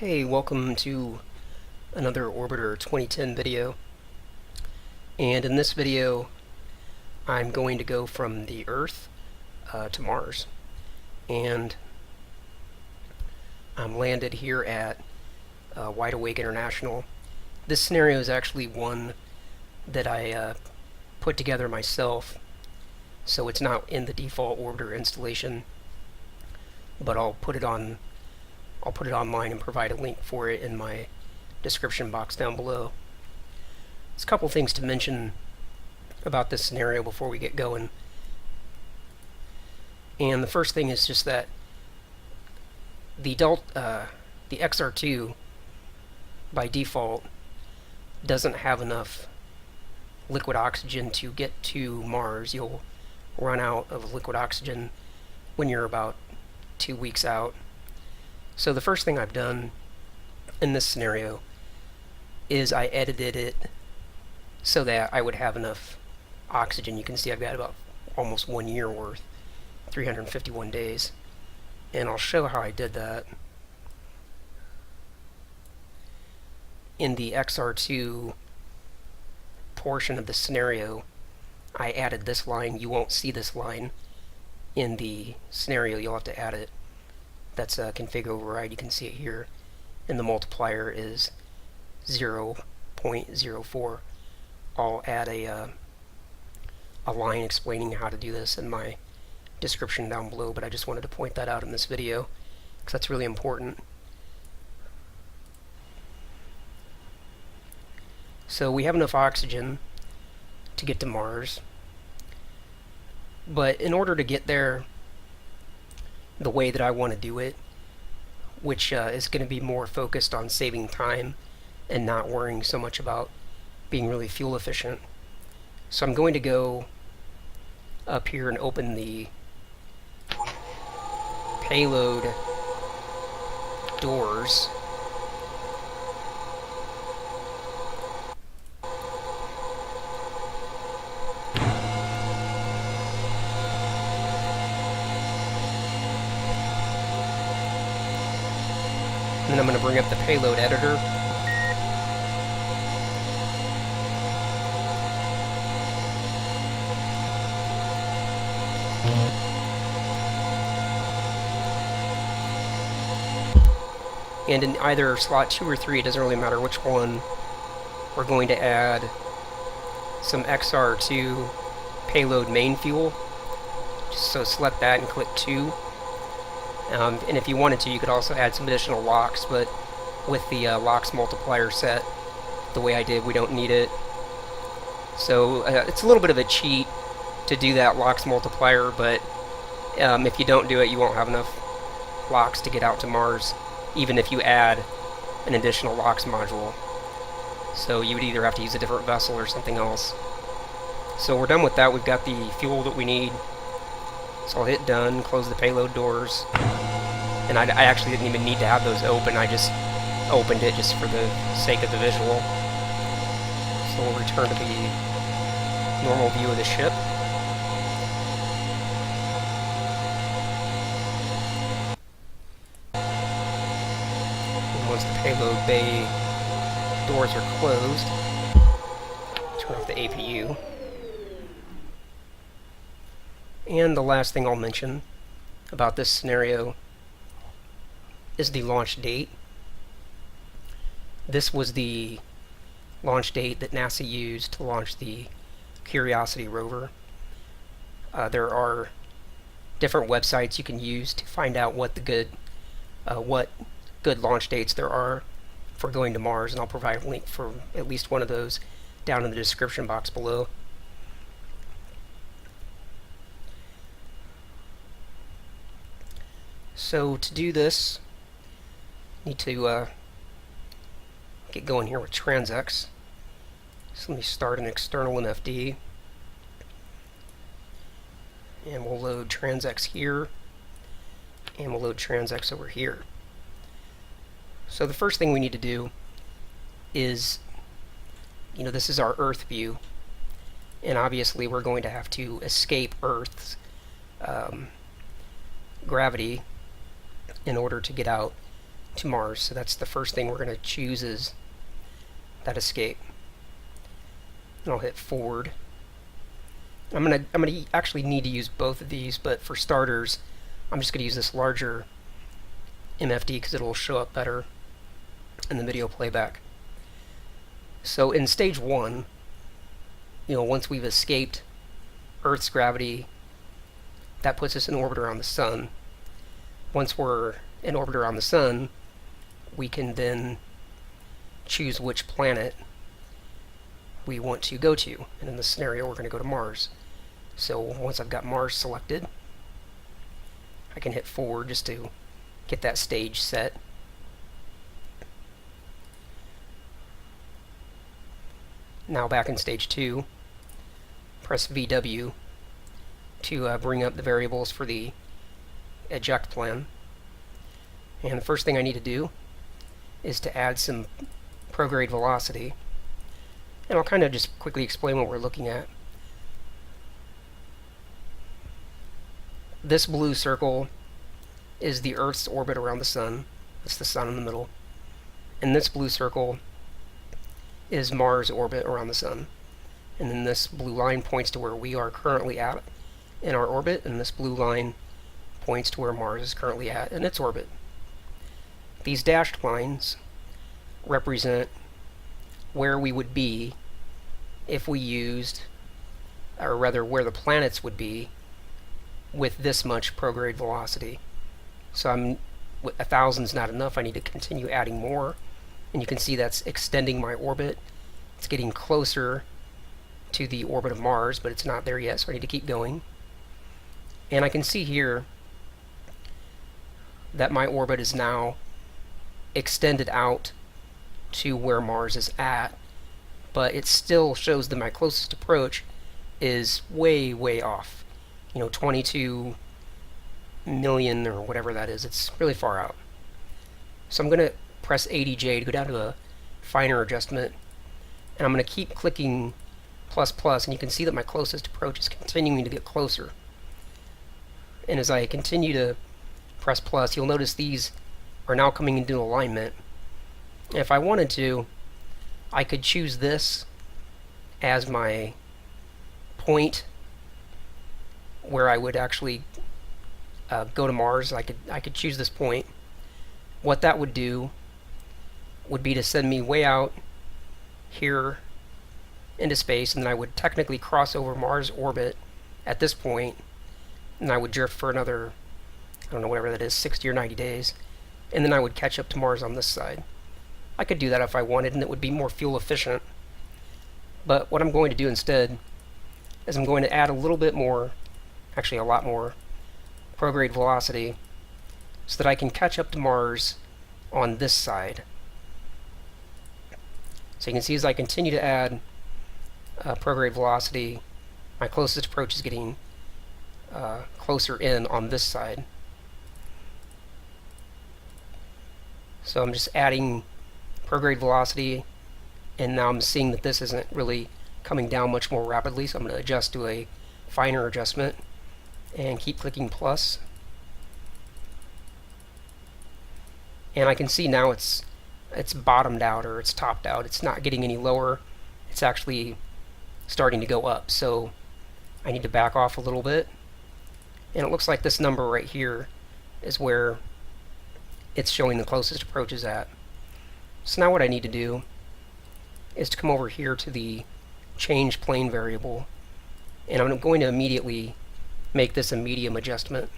Okay, welcome to another Orbiter 2010 video. And in this video, I'm going to go from the Earth to Mars. And I'm landed here at Wide Awake International. This scenario is actually one that I put together myself, so it's not in the default Orbiter installation, but I'll put it online and provide a link for it in my description box down below. There's a couple things to mention about this scenario before we get going. And the first thing is just that the XR2 by default doesn't have enough liquid oxygen to get to Mars. You'll run out of liquid oxygen when you're about 2 weeks out. So the first thing I've done in this scenario is I edited it so that I would have enough oxygen. You can see I've got about almost 1 year worth, 351 days. And I'll show how I did that. In the XR2 portion of the scenario, I added this line. You won't see this line in the scenario. You'll have to add it. That's a config override. You can see it here, and the multiplier is 0.04. I'll add a line explaining how to do this in my description down below, but I just wanted to point that out in this video because that's really important. So we have enough oxygen to get to Mars, but in order to get there the way that I want to do it, which is going to be more focused on saving time and not worrying so much about being really fuel efficient. So I'm going to go up here and open the payload doors. And then I'm going to bring up the payload editor. And in either slot 2 or 3, it doesn't really matter which one, we're going to add some XR2 payload main fuel. So select that and click 2. And if you wanted to, you could also add some additional LOX, but with the LOXConsumptionMultiplier set the way I did, we don't need it. So it's a little bit of a cheat to do that LOXConsumptionMultiplier, but if you don't do it, you won't have enough LOX to get out to Mars, even if you add an additional LOX module. So you would either have to use a different vessel or something else. So we're done with that. We've got the fuel that we need. So I'll hit done, close the payload doors. And I actually didn't even need to have those open. I just opened it just for the sake of the visual. So we'll return to the normal view of the ship. And once the payload bay doors are closed, turn off the APU. And the last thing I'll mention about this scenario is the launch date. This was the launch date that NASA used to launch the Curiosity rover. There are different websites you can use to find out what good launch dates there are for going to Mars, and I'll provide a link for at least one of those down in the description box below. So to do this, need to get going here with TransX. So let me start an external NFD, and we'll load TransX here, and we'll load TransX over here. So the first thing we need to do is, this is our Earth view, and obviously we're going to have to escape Earth's gravity in order to get out to Mars. So that's the first thing we're going to choose, is that escape. And I'll hit forward. I'm gonna actually need to use both of these, but for starters, I'm just going to use this larger MFD because it'll show up better in the video playback. So in stage 1, once we've escaped Earth's gravity, that puts us in orbit around the Sun. Once we're in orbit around the Sun, we can then choose which planet we want to go to. And in this scenario, we're going to go to Mars. So once I've got Mars selected, I can hit forward just to get that stage set. Now back in stage 2, press VW to bring up the variables for the eject plan. And the first thing I need to do is to add some prograde velocity. And I'll kind of just quickly explain what we're looking at. This blue circle is the Earth's orbit around the Sun. It's the Sun in the middle. And this blue circle is Mars' orbit around the Sun. And then this blue line points to where we are currently at in our orbit, and this blue line points to where Mars is currently at in its orbit. These dashed lines represent where we would be if we used, or rather where the planets would be with this much prograde velocity. So 1,000's not enough. I need to continue adding more, and you can see that's extending my orbit. It's getting closer to the orbit of Mars, but it's not there yet, so I need to keep going. And I can see here that my orbit is now extended out to where Mars is at, but it still shows that my closest approach is way, way off. 22 million or whatever that is. It's really far out. So I'm going to press 80J to go down to a finer adjustment, and I'm going to keep clicking plus plus, and you can see that my closest approach is continuing to get closer. And as I continue to press plus, you'll notice these are now coming into alignment. If I wanted to, I could choose this as my point where I would actually go to Mars. I could choose this point. What that would do would be to send me way out here into space, and then I would technically cross over Mars orbit at this point, and I would drift for another, I don't know, whatever that is, 60 or 90 days, and then I would catch up to Mars on this side. I could do that if I wanted, and it would be more fuel efficient. But what I'm going to do instead is I'm going to add a little bit more, actually a lot more, prograde velocity so that I can catch up to Mars on this side. So you can see as I continue to add prograde velocity, my closest approach is getting closer in on this side. So I'm just adding prograde velocity, and now I'm seeing that this isn't really coming down much more rapidly, so I'm going to adjust to a finer adjustment and keep clicking plus. And I can see now it's bottomed out, or it's topped out. It's not getting any lower. It's actually starting to go up. So I need to back off a little bit. And it looks like this number right here is where it's showing the closest approaches at. So now what I need to do is to come over here to the change plane variable, and I'm going to immediately make this a medium adjustment.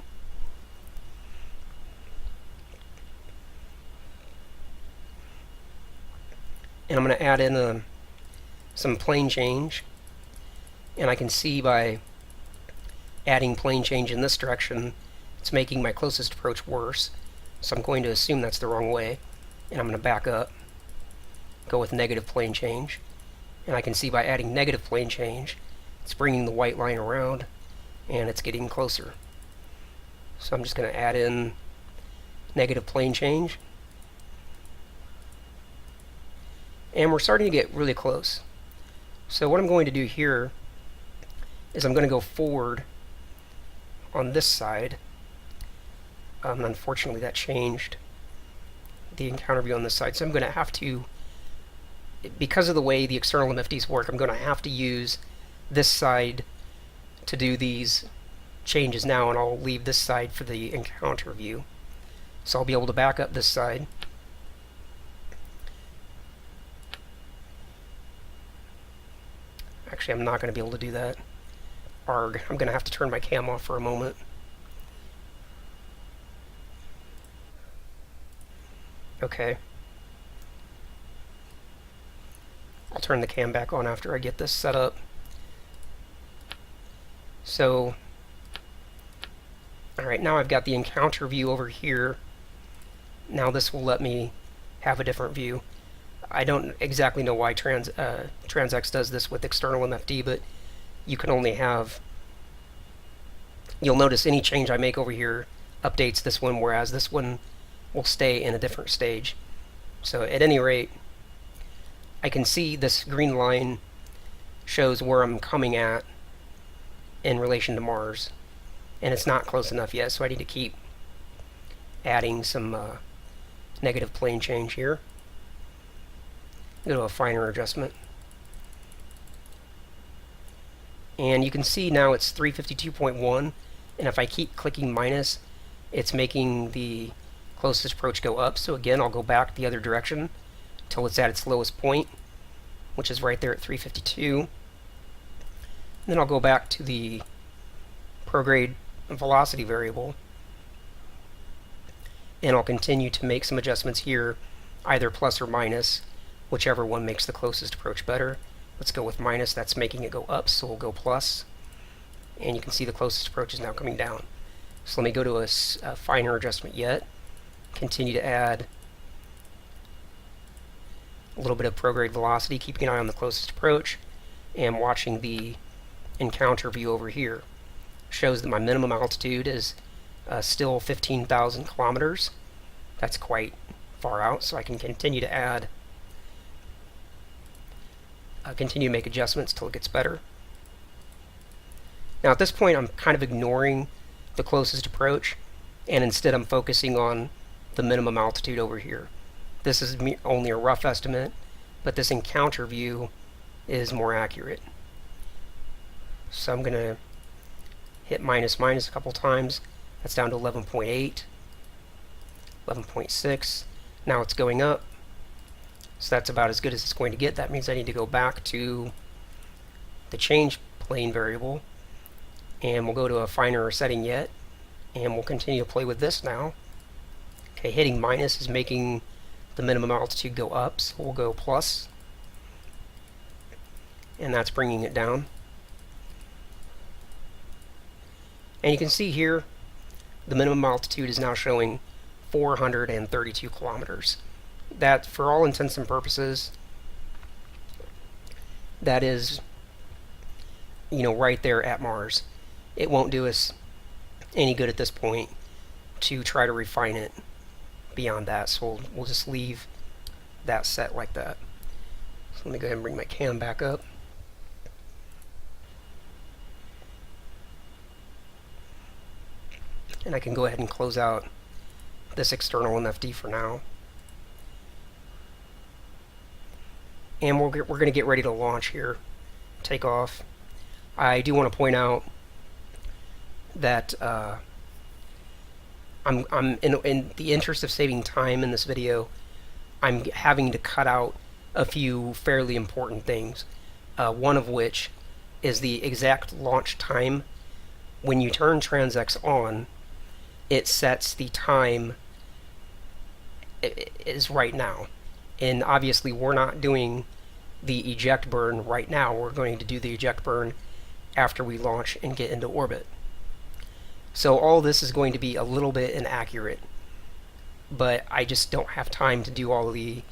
And I'm going to add in some plane change, and I can see by adding plane change in this direction, it's making my closest approach worse. So I'm going to assume that's the wrong way, and I'm going to back up, go with negative plane change, and I can see by adding negative plane change, it's bringing the white line around, and it's getting closer. So I'm just going to add in negative plane change, and we're starting to get really close. So what I'm going to do here is I'm going to go forward on this side. Unfortunately that changed the encounter view on this side. So I'm going to have to, because of the way the external MFDs work, I'm going to have to use this side to do these changes now, and I'll leave this side for the encounter view. So I'll be able to back up this side. Actually, I'm not going to be able to do that. Arg. I'm going to have to turn my cam off for a moment. Okay. I'll turn the cam back on after I get this set up. So, alright, now I've got the encounter view over here. Now this will let me have a different view. I don't exactly know why TransX does this with external MFD, but you can only have, you'll notice any change I make over here updates this one, whereas this one will stay in a different stage. So at any rate, I can see this green line shows where I'm coming at in relation to Mars, and it's not close enough yet, so I need to keep adding some negative plane change here. Go to a finer adjustment. And you can see now it's 352.1, and if I keep clicking minus, it's making the closest approach go up. So again, I'll go back the other direction until it's at its lowest point, which is right there at 352. And then I'll go back to the prograde velocity variable, and I'll continue to make some adjustments here, either plus or minus, whichever one makes the closest approach better. Let's go with minus, that's making it go up, so we'll go plus. And you can see the closest approach is now coming down. So let me go to a finer adjustment yet. Continue to add a little bit of prograde velocity, keeping an eye on the closest approach, and watching the encounter view over here. Shows that my minimum altitude is still 15,000 kilometers. That's quite far out, so I can continue to add, continue to make adjustments till it gets better. Now at this point I'm kind of ignoring the closest approach, and instead I'm focusing on the minimum altitude over here. This is only a rough estimate, but this encounter view is more accurate. So I'm going to hit minus minus a couple times. That's down to 11.8, 11.6. Now it's going up. So that's about as good as it's going to get. That means I need to go back to the change plane variable, and we'll go to a finer setting yet, and we'll continue to play with this now. Okay, hitting minus is making the minimum altitude go up, so we'll go plus, and that's bringing it down. And you can see here the minimum altitude is now showing 432 kilometers. That, for all intents and purposes, that is, you know, right there at Mars. It won't do us any good at this point to try to refine it beyond that, so we'll just leave that set like that. So let me go ahead and bring my cam back up. And I can go ahead and close out this external MFD for now. And we're going to get ready to launch here, take off. I do want to point out that I'm in the interest of saving time in this video, I'm having to cut out a few fairly important things. One of which is the exact launch time. When you turn TransX on, it sets the time is right now. And obviously we're not doing the eject burn right now. We're going to do the eject burn after we launch and get into orbit. So all this is going to be a little bit inaccurate, but I just don't have time to do all the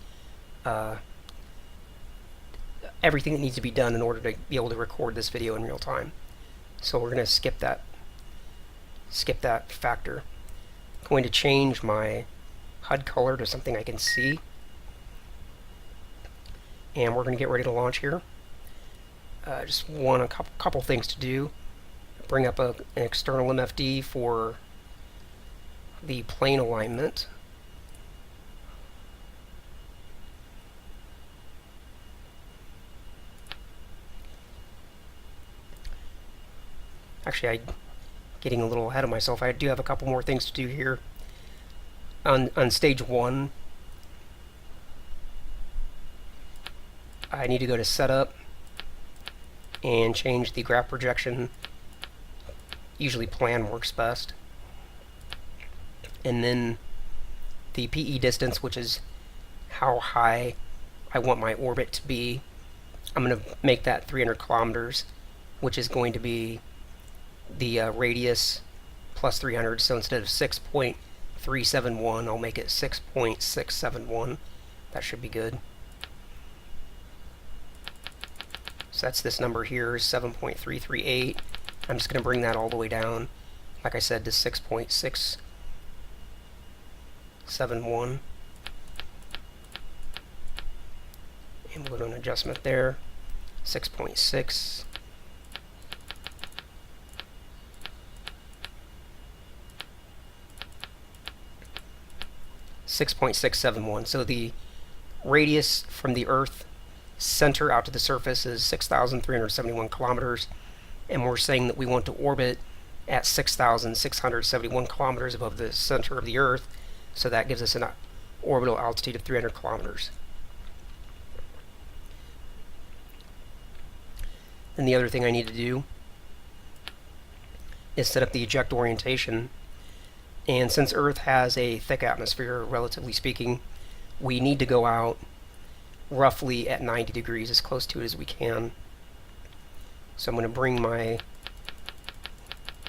everything that needs to be done in order to be able to record this video in real time. So we're going to skip that factor. I'm going to change my HUD color to something I can see, and we're going to get ready to launch here. Just a couple things to do. Bring up an external MFD for the plane alignment. Actually, I'm getting a little ahead of myself. I do have a couple more things to do here. On stage 1, I need to go to Setup and change the graph projection. Usually plan works best. And then the PE distance, which is how high I want my orbit to be, I'm going to make that 300 kilometers, which is going to be the radius plus 300. So instead of 6.371, I'll make it 6.671. That should be good. So that's this number here, 7.338. I'm just going to bring that all the way down, like I said, to 6.671. And we'll do an adjustment there, 6.6. .671. So the radius from the Earth center out to the surface is 6,371 kilometers, and we're saying that we want to orbit at 6,671 kilometers above the center of the Earth, so that gives us an orbital altitude of 300 kilometers. And the other thing I need to do is set up the eject orientation. And since Earth has a thick atmosphere, relatively speaking, we need to go out roughly at 90 degrees, as close to it as we can. So I'm going to bring my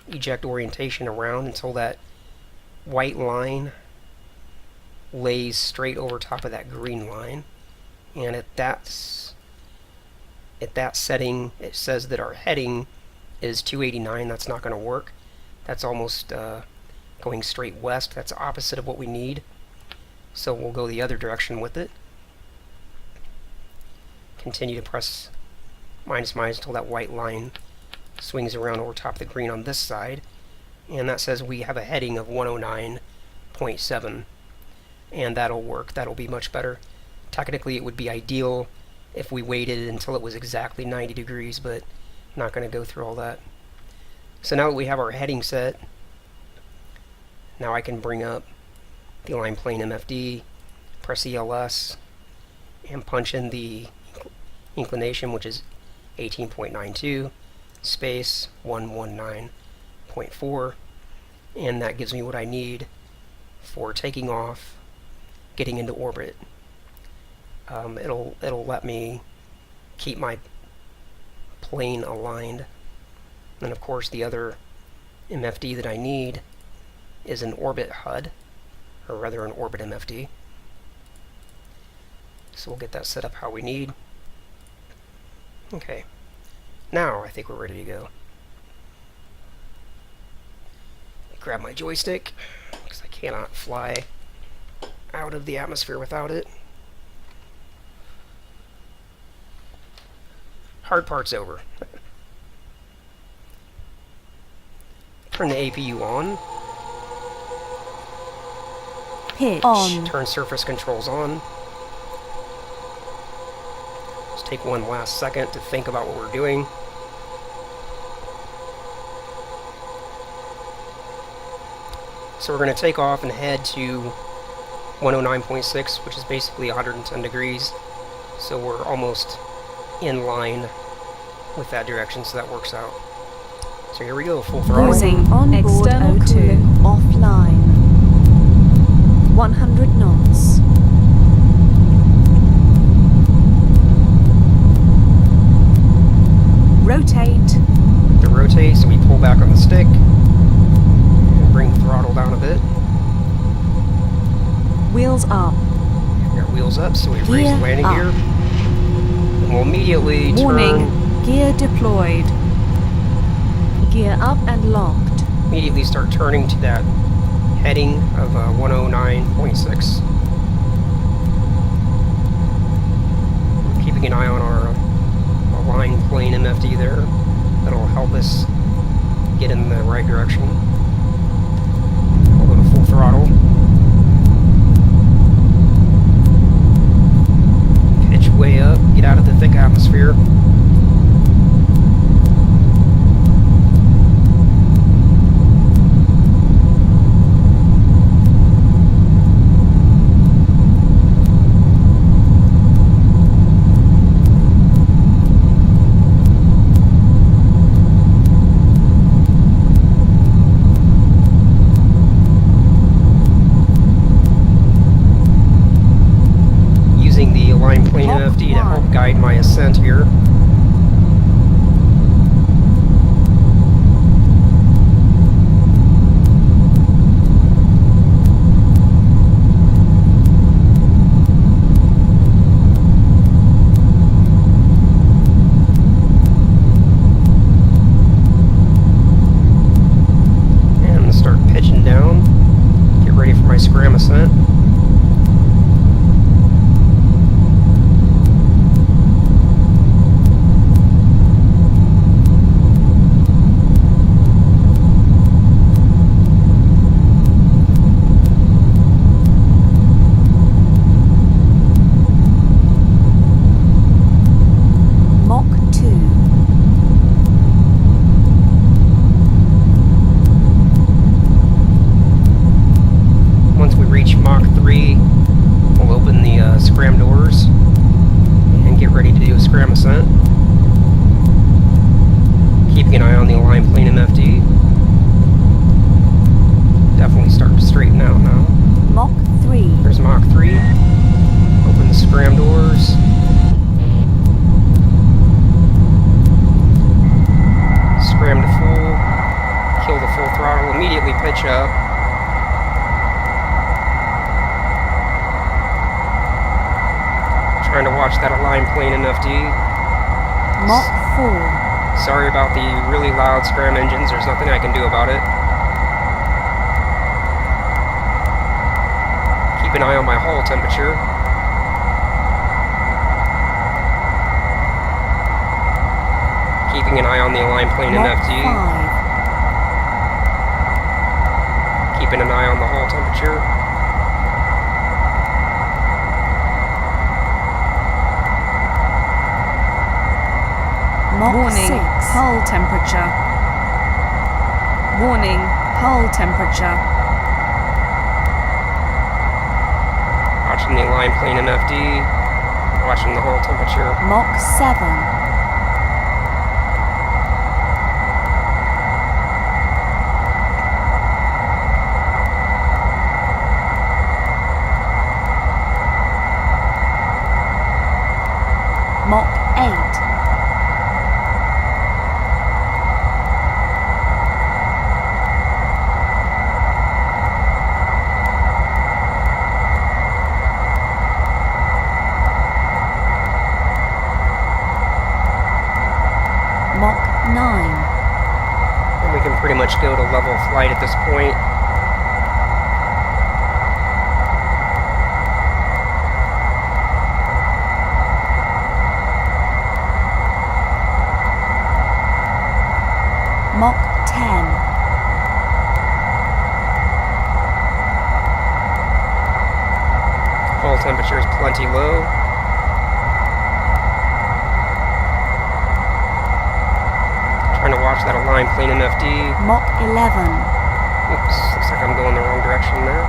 eject orientation around until that white line lays straight over top of that green line. And at that setting, it says that our heading is 289. That's not going to work. That's almost going straight west. That's opposite of what we need. So we'll go the other direction with it. Continue to press minus until that white line swings around over top of the green on this side. And that says we have a heading of 109.7. And that'll work. That'll be much better. Technically, it would be ideal if we waited until it was exactly 90 degrees, but I'm not going to go through all that. So now that we have our heading set, now I can bring up the align plane MFD, press ELS, and punch in the inclination, which is 18.92, space 119.4, and that gives me what I need for taking off, getting into orbit. It'll let me keep my plane aligned. And of course the other MFD that I need is an orbit HUD, or rather an orbit MFD. So we'll get that set up how we need. Okay, now I think we're ready to go. Grab my joystick, because I cannot fly out of the atmosphere without it. Hard part's over. Turn the APU on. Pitch on. Turn surface controls on. Just take one last second to think about what we're doing. So we're going to take off and head to 109.6, which is basically 110 degrees. So we're almost in line with that direction, so that works out. So here we go, full throttle. Using onboard O2 offline. 100 knots. Rotate. To rotate, so we pull back on the stick and bring the throttle down a bit. Wheels up. We got wheels up, so we raise the landing up. gear. And we'll immediately Warning, turn. gear deployed. Gear up and locked. Immediately start turning to that heading of 109.6. We're keeping an eye on our align plane MFD there. That'll help us get in the right direction. We'll go to full throttle. Pitch way up, get out of the thick atmosphere. ascent here. And start pitching down. Get ready for my scram ascent. Mach 2. Once we reach Mach 3, we'll open the scram doors and get ready to do a scram ascent. Keeping an eye on the align plane MFD. Definitely start to straighten out now. Mach 3. There's Mach 3. Open the scram doors. Scram to full. Kill the full throttle. Immediately pitch up. Trying to watch that align plane MFD. Mach 4. Sorry about the really loud scram engines. There's nothing I can do about it. Keep an eye on my hull temperature. Keeping an eye on the align plane Mach MFD. 5. Keeping an eye on the hull temperature. Mach Warning, 6. hull temperature. Warning, hull temperature. Watching the align plane MFD. Watching the hull temperature. Mach 7. Mach 8. Mach 9. And we can pretty much go to level flight at this point. Mach 10. Hull temperature is plenty low. Trying to watch that align plane MFD. Mach 11. Oops, looks like I'm going the wrong direction there.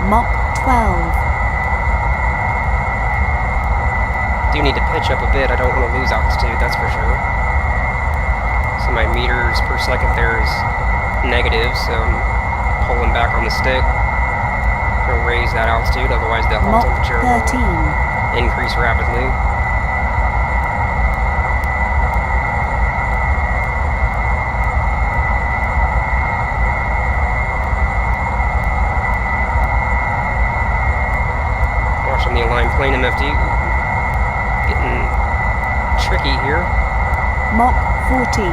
Mach 12. Do need to pitch up a bit. I don't want to lose altitude, that's for sure. So my meters per second there is negative, so I'm pulling back on the stick. Gonna raise that altitude, otherwise the hull Mach temperature 13. will increase rapidly. Watching the align plane MFD. Getting tricky here. Mach 14.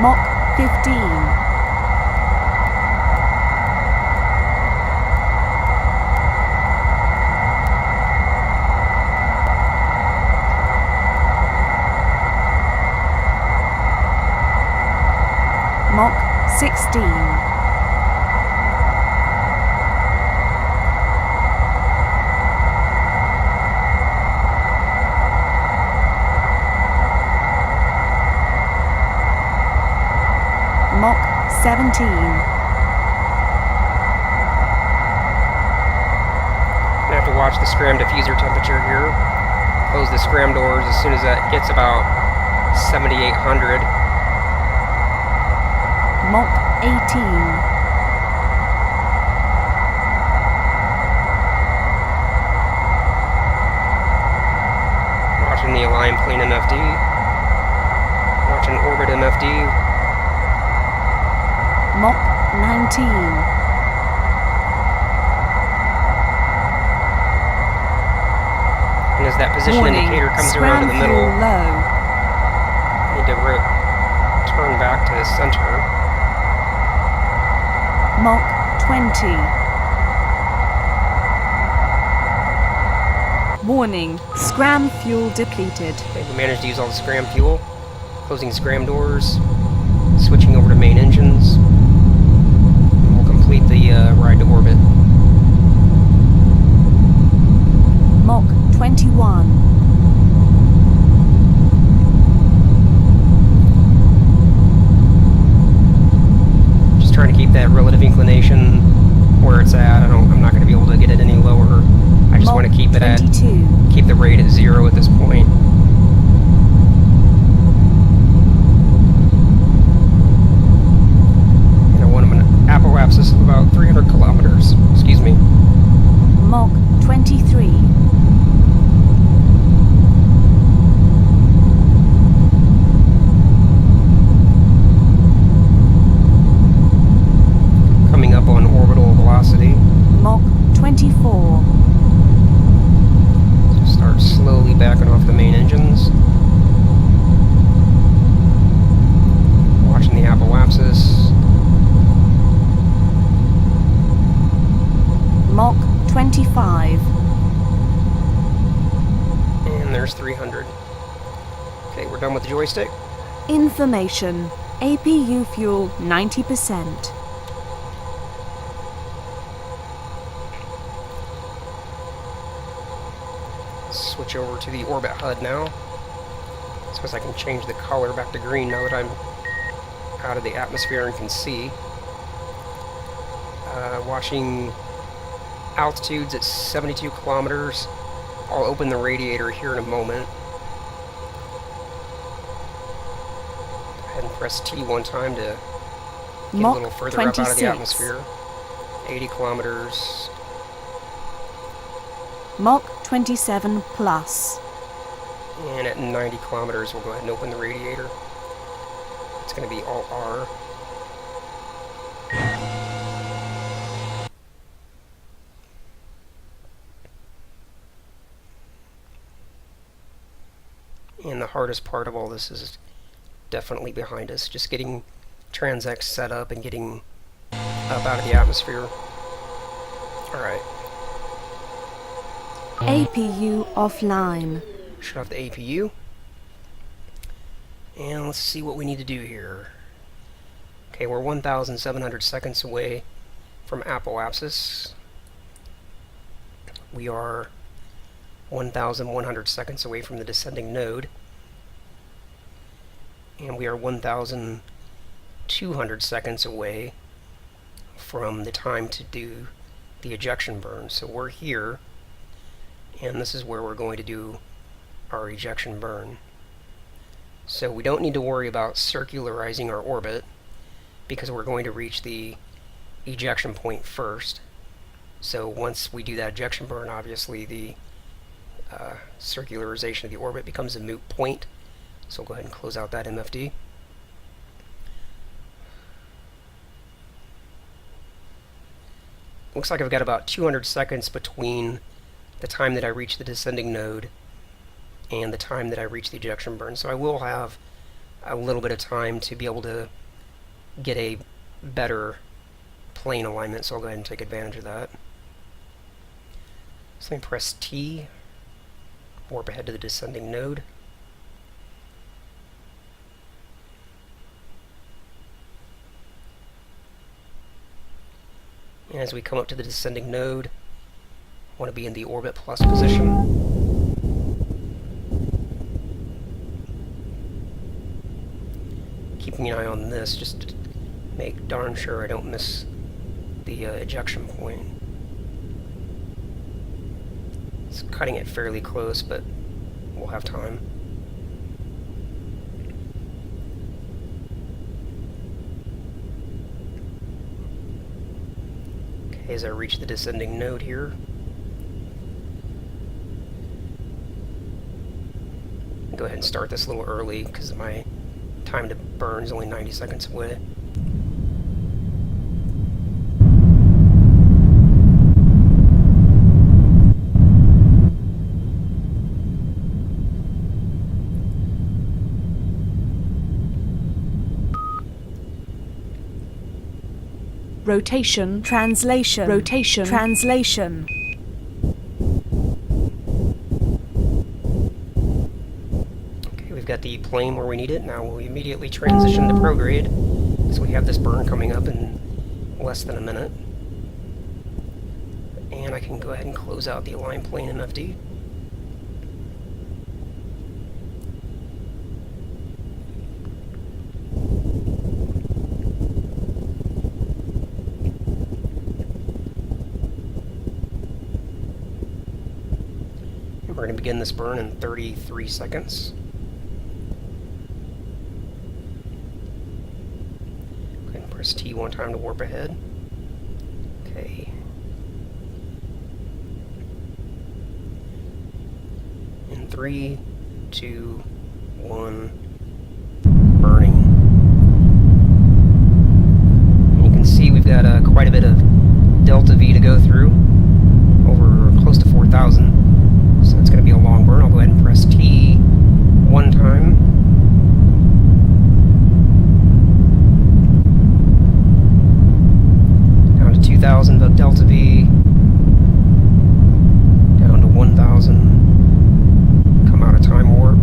Mach 15. Mach 16. watch the scram diffuser temperature here. Close the scram doors as soon as that gets about 7,800. Mach 18. Watching the align plane MFD. Watching orbit MFD. Mach 19. And as that position Warning, indicator comes scram around to the middle, fuel low. I need to turn back to center. Mach 20. Warning, scram fuel depleted. Okay, we managed to use all the scram fuel. Closing scram doors. Switching over to main engines. And we'll complete the ride to orbit. Mach 21. Just trying to keep that relative inclination where it's at. I'm not going to be able to get it any lower. I just want to keep it 22. keep the rate at 0 at this point. And I want them an apoapsis of about 300 kilometers. Excuse me. Mach 23. Coming up on orbital velocity. Mach 24. So start slowly backing off the main engines. Watching the apoapsis. Mach 25. And there's 300. Okay, we're done with the joystick. Information. APU fuel 90%. Switch over to the orbit HUD now. I suppose I can change the color back to green now that I'm out of the atmosphere and can see. Watching altitudes at 72 kilometers. I'll open the radiator here in a moment. Go ahead and press T one time to get a Mach little further up out of 26. the atmosphere. 80 kilometers. Mach 27 plus. And at 90 kilometers, we'll go ahead and open the radiator. It's going to be all R. And the hardest part of all this is definitely behind us. Just getting TransX set up and getting up out of the atmosphere. Alright. APU offline. Shut off the APU. And let's see what we need to do here. Okay, we're 1,700 seconds away from apoapsis. We are 1,100 seconds away from the descending node. And we are 1,200 seconds away from the time to do the ejection burn. So we're here, and this is where we're going to do our ejection burn. So we don't need to worry about circularizing our orbit because we're going to reach the ejection point first. So once we do that ejection burn, obviously the circularization of the orbit becomes a moot point. So we'll go ahead and close out that MFD. Looks like I've got about 200 seconds between the time that I reach the descending node and the time that I reach the ejection burn. So I will have a little bit of time to be able to get a better plane alignment, so I'll go ahead and take advantage of that. So let me press T, warp ahead to the descending node. And as we come up to the descending node, I want to be in the orbit plus position. Keeping an eye on this just to make darn sure I don't miss the ejection point. It's cutting it fairly close, but we'll have time. Okay, as I reach the descending node here, go ahead and start this a little early because my time to burn is only 90 seconds away. Rotation, translation, rotation, translation. Okay, we've got the plane where we need it. Now we'll immediately transition to prograde, so we have this burn coming up in less than a minute. And I can go ahead and close out the align plane in FD. We're going to begin this burn in 33 seconds. Go ahead and press T one time to warp ahead. Okay. In 3, 2, 1, burning. And you can see we've got quite a bit of delta V to go through, over close to 4,000. So it's going to be a long burn. I'll go ahead and press T one time. Down to 2,000 of delta V. Down to 1,000. Come out of time warp.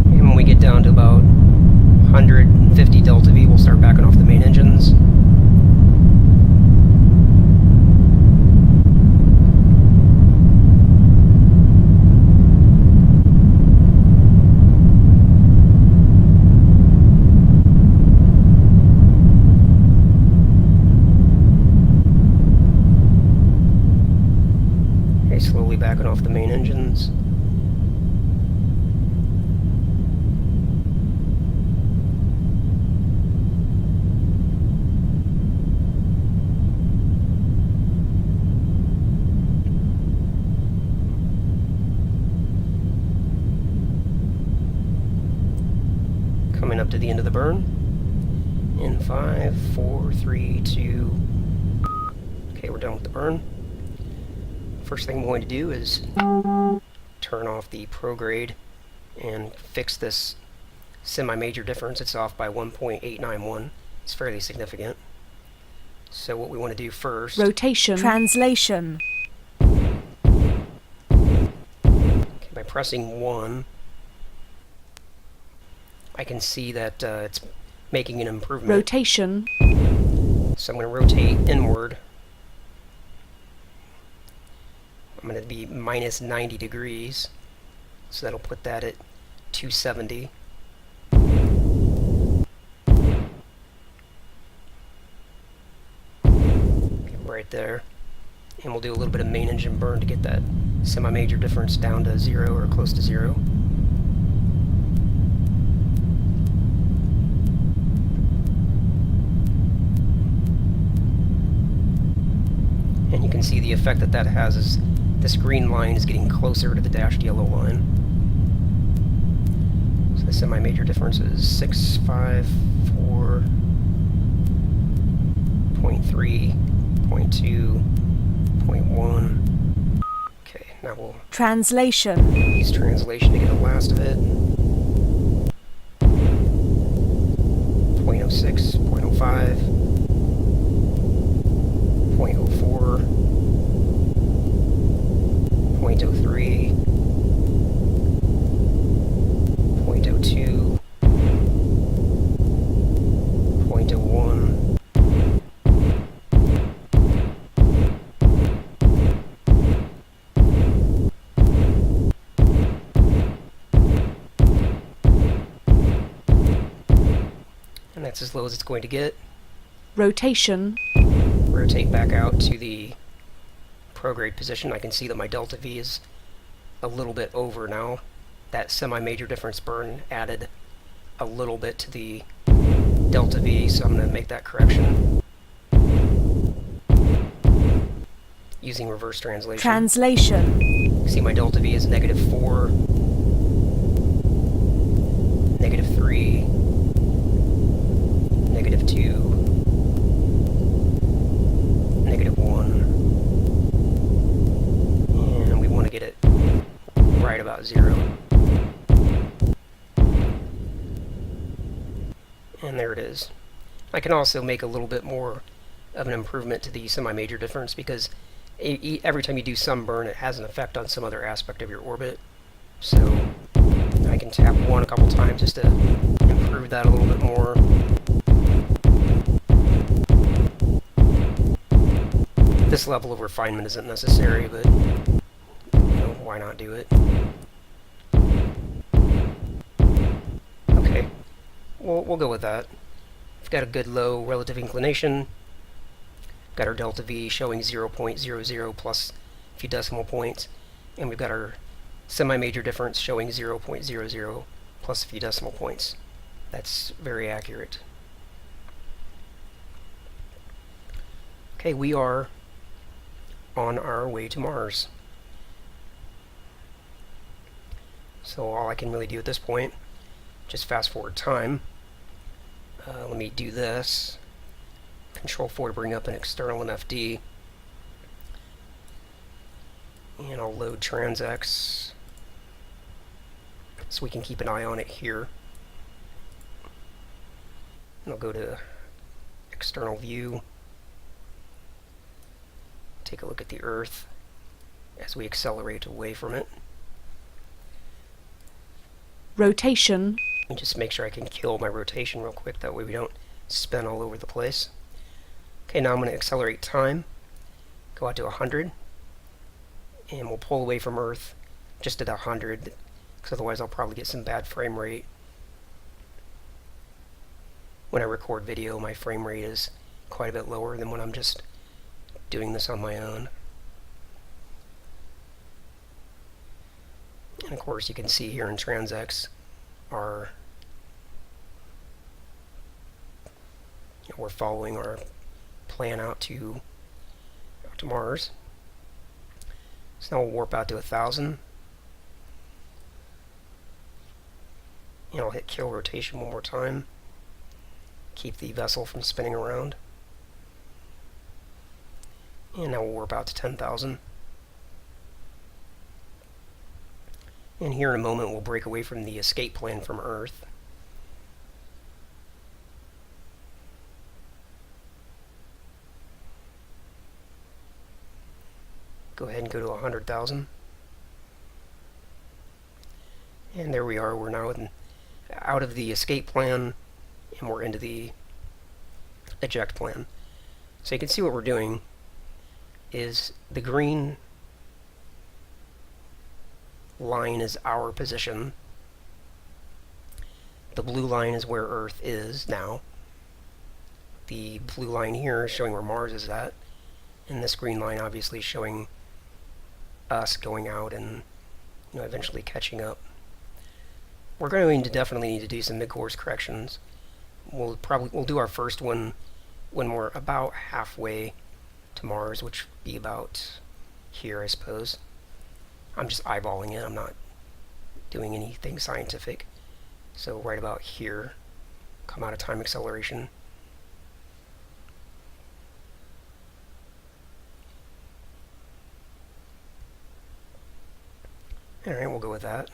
And when we get down to about 150 delta V, we'll start backing off the main engines. Slowly backing off the main engines. Coming up to the end of the burn. In 5, 4, 3, 2. Okay, we're done with the burn. First thing I'm going to do is turn off the prograde and fix this semi-major difference. It's off by 1.891. It's fairly significant. So what we want to do first... Rotation, translation. Okay, by pressing 1, I can see that it's making an improvement. Rotation. So I'm going to rotate inward. I'm going to be minus 90 degrees, so that'll put that at 270. Okay, right there. And we'll do a little bit of main engine burn to get that semi-major difference down to 0 or close to 0. And you can see the effect that that has is this green line is getting closer to the dashed yellow line. So the semi-major difference is 654, 0.3, 0.2, 0.1. Okay, now we'll Translation. use translation to get the last of it. 0.06, 0.05, 0.04, 0.03, 0.02, 0.01. And that's as low as it's going to get. Rotation. Rotate back out to the prograde position, I can see that my delta V is a little bit over now. That semi-major difference burn added a little bit to the delta V, so I'm going to make that correction using reverse translation. Translation. See my delta V is -4, -3, -2, -1, and we want to get it right about 0. And there it is. I can also make a little bit more of an improvement to the semi-major difference because every time you do some burn, it has an effect on some other aspect of your orbit. So I can tap 1 a couple times just to improve that a little bit more. This level of refinement isn't necessary, but why not do it? Okay, we'll go with that. We've got a good low relative inclination. Got our delta V showing 0.00 plus a few decimal points, and we've got our semi-major difference showing 0.00 plus a few decimal points. That's very accurate. Okay, we are on our way to Mars. So all I can really do at this point, just fast forward time. Let me do this. Control 4 to bring up an external NFD. And I'll load TransX so we can keep an eye on it here. And I'll go to external view. Take a look at the Earth as we accelerate away from it. Rotation. And just make sure I can kill my rotation real quick, that way we don't spin all over the place. Okay, now I'm going to accelerate time, go out to 100, and we'll pull away from Earth just at 100, because otherwise I'll probably get some bad frame rate. When I record video, my frame rate is quite a bit lower than when I'm just doing this on my own. And of course you can see here in TransX we're following our plan out to Mars. So now we'll warp out to 1,000. And I'll hit kill rotation one more time. Keep the vessel from spinning around. And now we'll warp out to 10,000. And here in a moment we'll break away from the escape plan from Earth. Go ahead and go to 100,000. And there we are, we're now out of the escape plan and we're into the eject plan. So you can see what we're doing is the green line is our position. The blue line is where Earth is now. The blue line here is showing where Mars is at. And this green line obviously is showing us going out and eventually catching up. We're going to definitely need to do some mid-course corrections. We'll do our first one when we're about halfway to Mars, which would be about here, I suppose. I'm just eyeballing it, I'm not doing anything scientific. So right about here, come out of time acceleration. Alright, we'll go with that.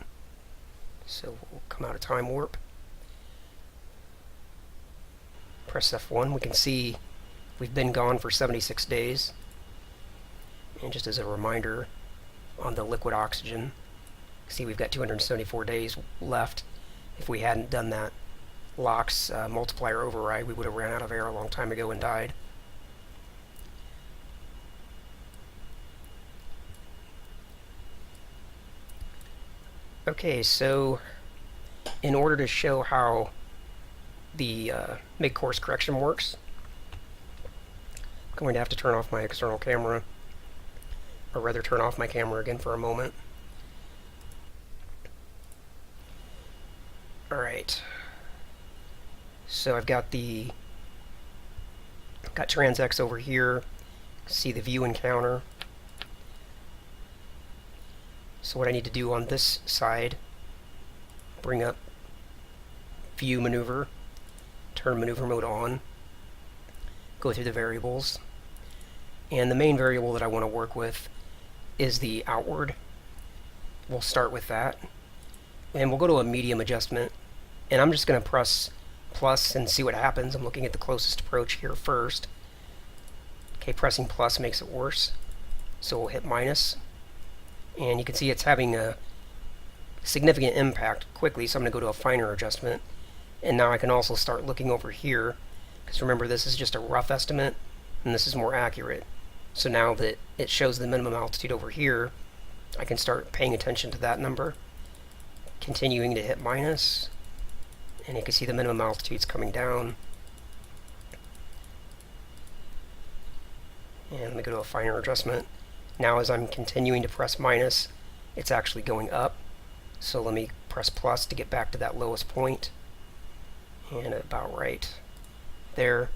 So we'll come out of time warp. Press F1, we can see we've been gone for 76 days. And just as a reminder, on the liquid oxygen, see we've got 274 days left. If we hadn't done that LOX multiplier override, we would have ran out of air a long time ago and died. Okay, so in order to show how the mid-course correction works, I'm going to have to turn off my external camera or rather turn off my camera again for a moment. Alright, so I've got TransX over here, see the view encounter. So what I need to do on this side, bring up view maneuver, turn maneuver mode on, go through the variables, and the main variable that I want to work with is the outward. We'll start with that, and we'll go to a medium adjustment, and I'm just going to press plus and see what happens. I'm looking at the closest approach here first. Okay, pressing plus makes it worse, so we'll hit minus, and you can see it's having a significant impact quickly, so I'm going to go to a finer adjustment. And now I can also start looking over here, because remember, this is just a rough estimate, and this is more accurate. So now that it shows the minimum altitude over here, I can start paying attention to that number, continuing to hit minus, and you can see the minimum altitude's coming down. And let me go to a finer adjustment. Now as I'm continuing to press minus, it's actually going up. So let me press plus to get back to that lowest point. And about right there.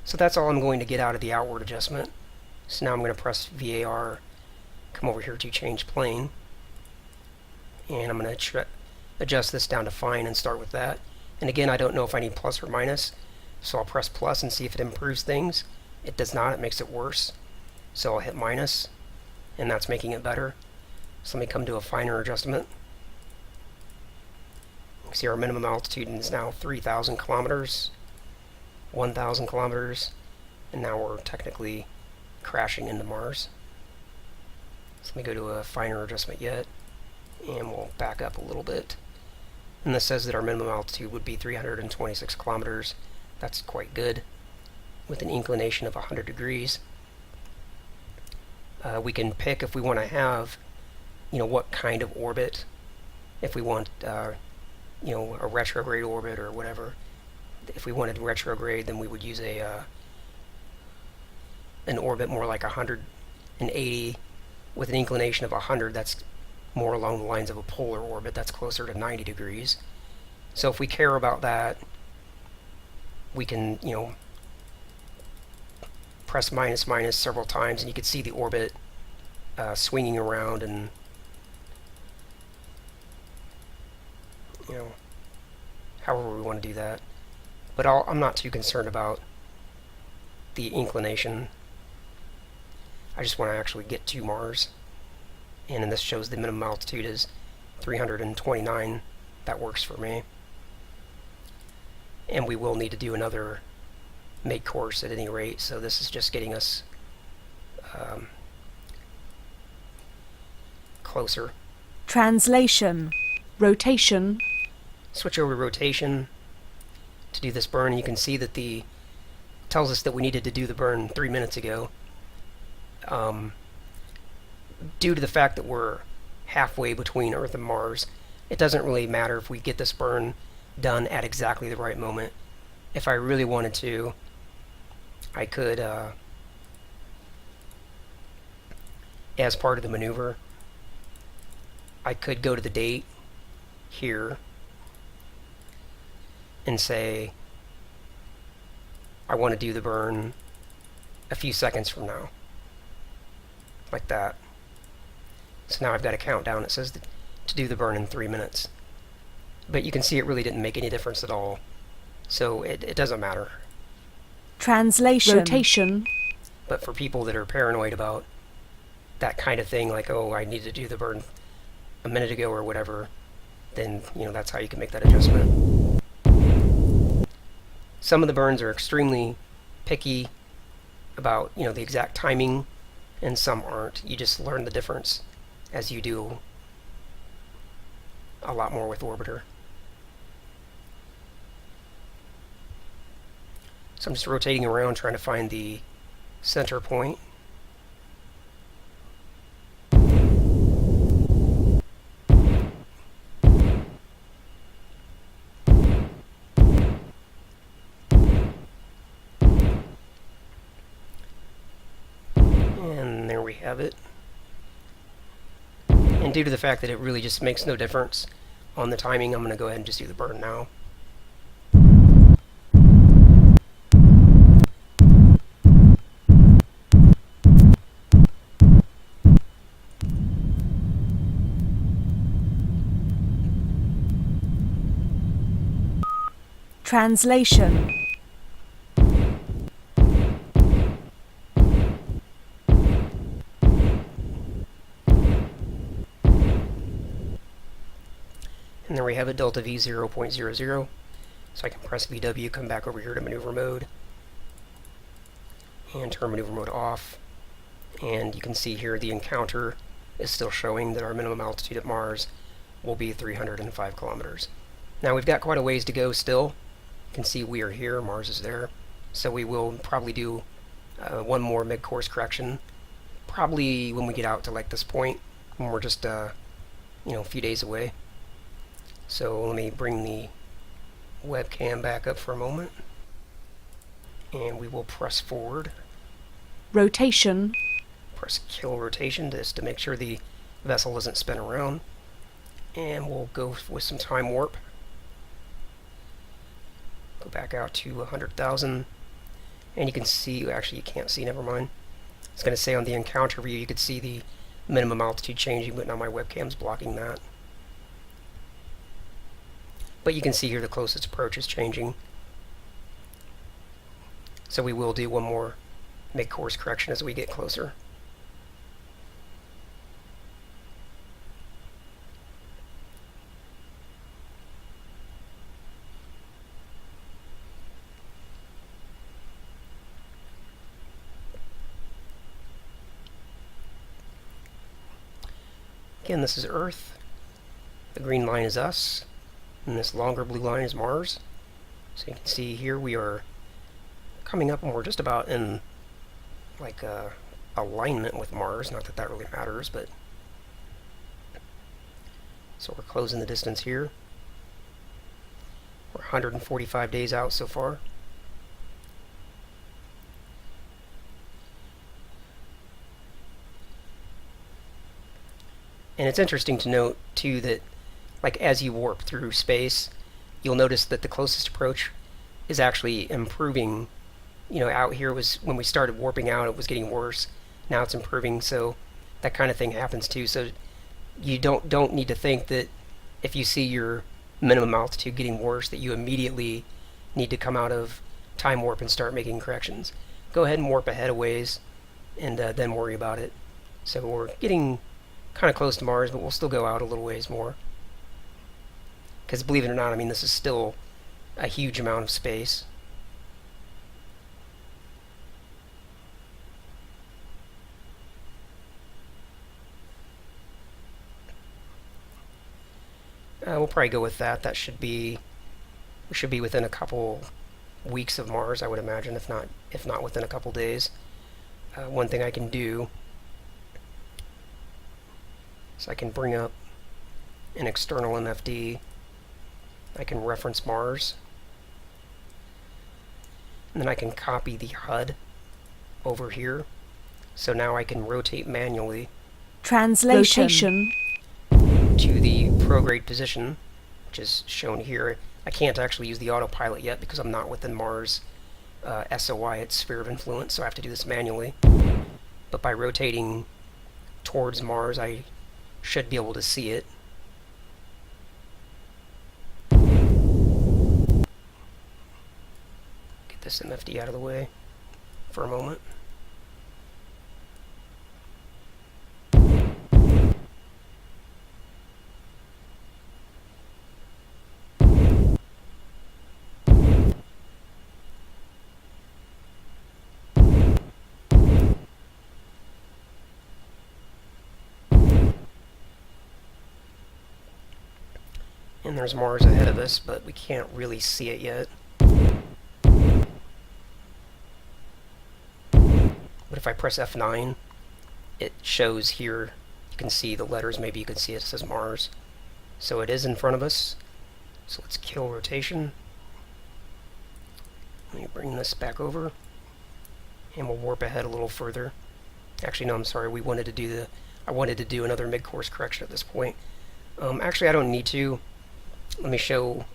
So that's all I'm going to get out of the outward adjustment. So now I'm going to press VAR, come over here to change plane, and I'm going to adjust this down to fine and start with that. And again, I don't know if I need plus or minus, so I'll press plus and see if it improves things. It does not, it makes it worse. So I'll hit minus, and that's making it better. So let me come to a finer adjustment. You can see our minimum altitude is now 3,000 kilometers, 1,000 kilometers, and now we're technically crashing into Mars. So let me go to a finer adjustment yet, and we'll back up a little bit. And this says that our minimum altitude would be 326 kilometers. That's quite good, with an inclination of 100 degrees. We can pick if we want to have, what kind of orbit. If we want, a retrograde orbit or whatever. If we wanted retrograde, then we would use an orbit more like 180 with an inclination of 100. That's more along the lines of a polar orbit. That's closer to 90 degrees. So if we care about that, we can, press minus minus several times, and you can see the orbit swinging around, and however we want to do that. But I'm not too concerned about the inclination. I just want to actually get to Mars, and this shows the minimum altitude is 329. That works for me. And we will need to do another make course at any rate, so this is just getting us closer. Translation. Rotation. Switch over to rotation to do this burn, and you can see that tells us that we needed to do the burn 3 minutes ago. Due to the fact that we're halfway between Earth and Mars, it doesn't really matter if we get this burn done at exactly the right moment. If I really wanted to, I could, as part of the maneuver, I could go to the date here and say I want to do the burn a few seconds from now, like that. So now I've got a countdown that says to do the burn in 3 minutes. But you can see it really didn't make any difference at all, so it doesn't matter. Translation. Rotation. But for people that are paranoid about that kind of thing, like, oh, I need to do the burn a minute ago or whatever, then that's how you can make that adjustment. Some of the burns are extremely picky about the exact timing, and some aren't. You just learn the difference as you do a lot more with Orbiter. So I'm just rotating around trying to find the center point. And there we have it. And due to the fact that it really just makes no difference on the timing, I'm going to go ahead and just do the burn now. Translation. And there we have it, delta V 0.00. So I can press VW, come back over here to maneuver mode, and turn maneuver mode off. And you can see here the encounter is still showing that our minimum altitude at Mars will be 305 kilometers. Now we've got quite a ways to go still. You can see we are here, Mars is there. So we will probably do one more mid-course correction, probably when we get out to like this point, when we're just a few days away. So let me bring the webcam back up for a moment, and we will press forward. Rotation. Press kill rotation just to make sure the vessel doesn't spin around, and we'll go with some time warp. Go back out to 100,000, and you can see, actually you can't see, never mind. It's going to say on the encounter view you could see the minimum altitude changing, but now my webcam's blocking that. But you can see here the closest approach is changing. So we will do one more mid-course correction as we get closer. Again, this is Earth. The green line is us. And this longer blue line is Mars. So you can see here we are coming up and we're just about in like alignment with Mars. Not that that really matters, but so we're closing the distance here. We're 145 days out so far. And it's interesting to note too that like as you warp through space, you'll notice that the closest approach is actually improving. Out here was when we started warping out, it was getting worse. Now it's improving, so that kind of thing happens too. So you don't need to think that if you see your minimum altitude getting worse, that you immediately need to come out of time warp and start making corrections. Go ahead and warp ahead a ways, and then worry about it. So we're getting kind of close to Mars, but we'll still go out a little ways more. Because believe it or not, I mean, this is still a huge amount of space. We'll probably go with that. We should be within a couple weeks of Mars, I would imagine, if not within a couple days. One thing I can do is I can bring up an external MFD. I can reference Mars, and then I can copy the HUD over here. So now I can rotate manually Translation. to the prograde position, which is shown here. I can't actually use the autopilot yet because I'm not within Mars SOI, its sphere of influence, so I have to do this manually. But by rotating towards Mars, I should be able to see it. Get this MFD out of the way for a moment. And there's Mars ahead of us, but we can't really see it yet. But if I press F9, it shows here, you can see the letters, maybe you can see it says Mars. So it is in front of us. So let's kill rotation. Let me bring this back over, and we'll warp ahead a little further. Actually, no, I'm sorry. I wanted to do another mid-course correction at this point. Actually, I don't need to. Let me show.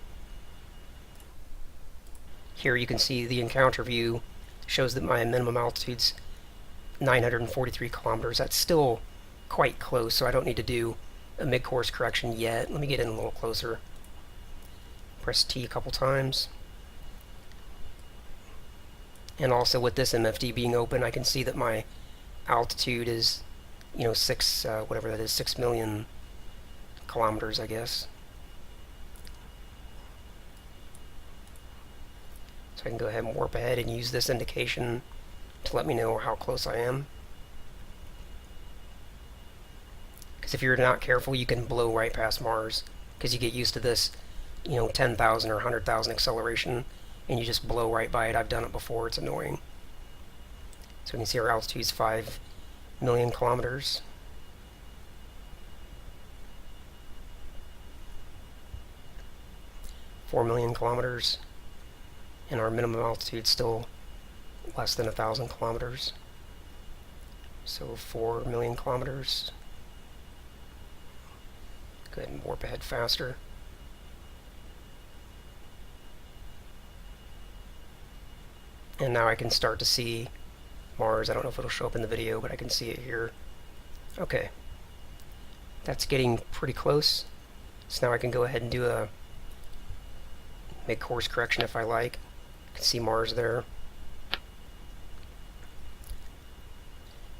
Here you can see the encounter view shows that my minimum altitude's 943 kilometers. That's still quite close, so I don't need to do a mid-course correction yet. Let me get in a little closer. Press T a couple times. And also with this MFD being open, I can see that my altitude is, you know, 6 million kilometers, I guess. So I can go ahead and warp ahead and use this indication to let me know how close I am. Because if you're not careful, you can blow right past Mars, because you get used to this, you know, 10,000 or 100,000 acceleration, and you just blow right by it. I've done it before. It's annoying. So we can see our altitude is 5 million kilometers. $4 million kilometers, and our minimum altitude still less than 1,000 kilometers. So 4 million kilometers. Go ahead and warp ahead faster. And now I can start to see Mars. I don't know if it'll show up in the video, but I can see it here. Okay. That's getting pretty close. So now I can go ahead and do a mid-course correction if I like. You can see Mars there.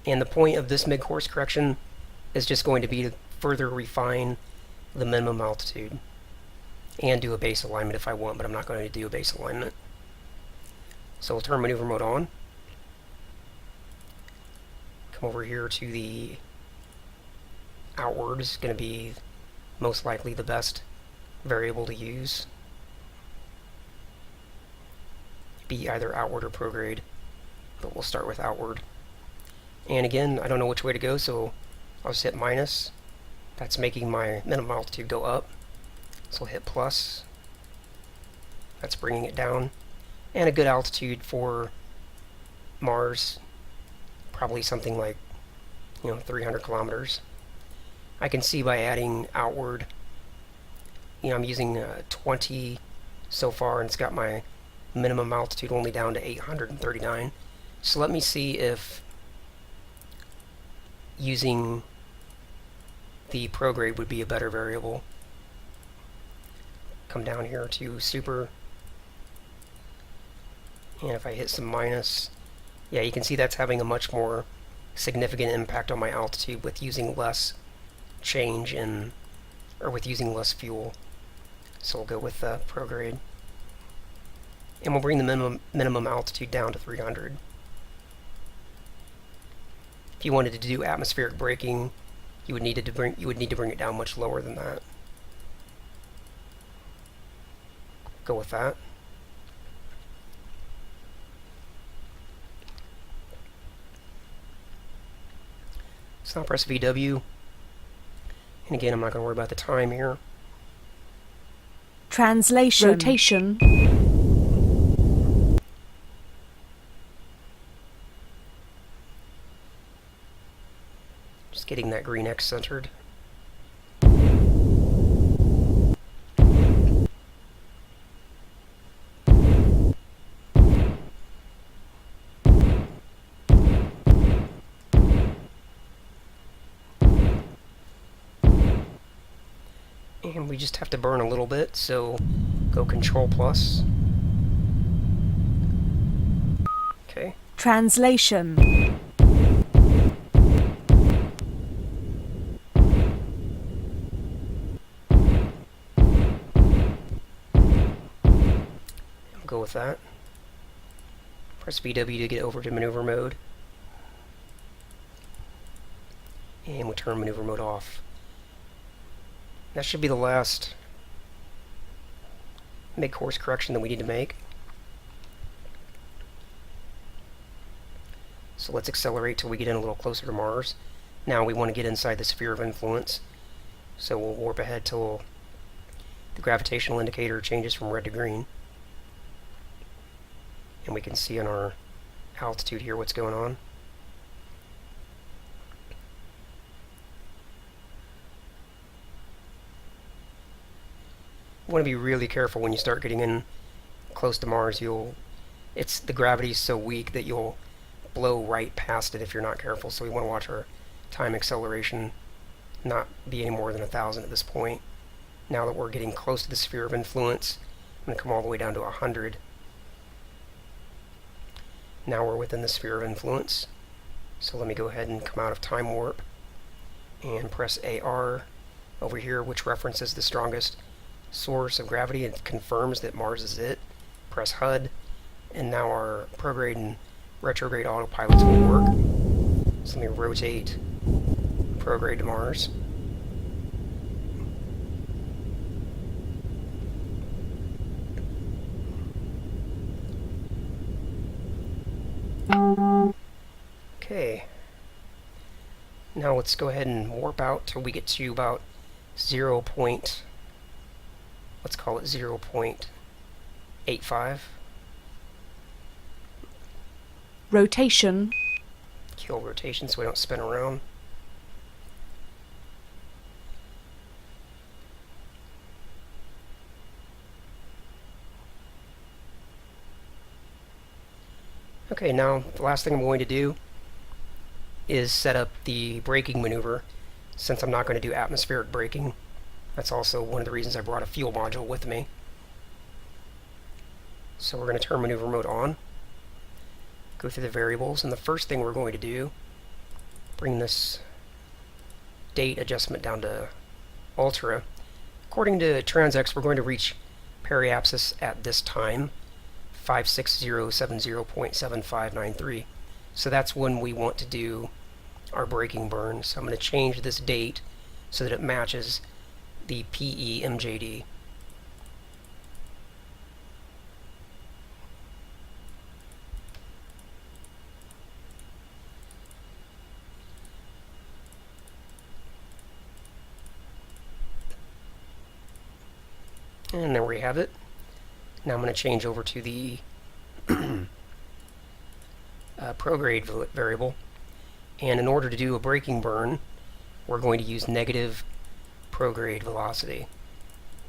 And the point of this mid-course correction is just going to be to further refine the minimum altitude and do a base alignment if I want, but I'm not going to do a base alignment. So we'll turn maneuver mode on. Come over here to the outward. Is going to be most likely the best variable to use. Be either outward or prograde, but we'll start with outward. And again, I don't know which way to go, so I'll just hit minus. That's making my minimum altitude go up. So I'll hit plus. That's bringing it down. And a good altitude for Mars, probably something like, you know, 300 kilometers. I can see by adding outward, you know, I'm using 20 so far, and it's got my minimum altitude only down to 839. So let me see if using the prograde would be a better variable. Come down here to super, and if I hit some minus, yeah, you can see that's having a much more significant impact on my altitude with using less change in, or with using less fuel. So we'll go with prograde. And we'll bring the minimum altitude down to 300. If you wanted to do atmospheric braking, you would need to bring it down much lower than that. Go with that. So now press VW. And again, I'm not going to worry about the time here. Translation. Rotation. Just getting that green X centered. And we just have to burn a little bit, so go Control plus. Okay. Translation. Go with that. Press VW to get over to maneuver mode. And we turn maneuver mode off. That should be the last mid-course correction that we need to make. So let's accelerate till we get in a little closer to Mars. Now we want to get inside the sphere of influence. So we'll warp ahead till the gravitational indicator changes from red to green. And we can see on our altitude here what's going on. want to be really careful when you start getting in close to Mars. The gravity's so weak that you'll blow right past it if you're not careful. So we want to watch our time acceleration not be any more than 1,000 at this point. Now that we're getting close to the sphere of influence, I'm going to come all the way down to 100. Now we're within the sphere of influence. So let me go ahead and come out of time warp and press AR over here, which references the strongest source of gravity and confirms that Mars is it. Press HUD, and now our prograde and retrograde autopilots will work. So let me rotate prograde to Mars. Okay. Now let's go ahead and warp out till we get to about 0. Let's call it 0.85. Rotation. Kill rotation so we don't spin around. Okay, now the last thing I'm going to do is set up the braking maneuver, since I'm not going to do atmospheric braking. That's also one of the reasons I brought a fuel module with me. So we're going to turn maneuver mode on, go through the variables, and the first thing we're going to do, bring this date adjustment down to ultra. According to TransX, we're going to reach periapsis at this time, 56070.7593. So that's when we want to do our braking burn. So I'm going to change this date so that it matches the PE MJD. And there we have it. Now I'm going to change over to the prograde variable. And in order to do a braking burn, we're going to use negative prograde velocity.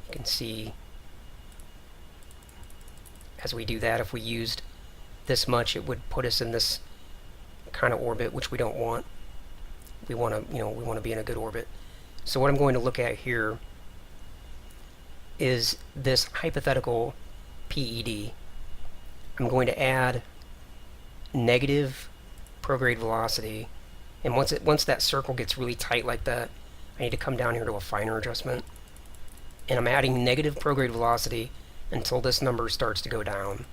You can see as we do that, if we used this much, it would put us in this kind of orbit, which we don't want. We want to, we want to be in a good orbit. So what I'm going to look at here is this hypothetical PED. I'm going to add negative prograde velocity, and once that circle gets really tight like that, I need to come down here to a finer adjustment, and I'm adding negative prograde velocity until this number starts to go down.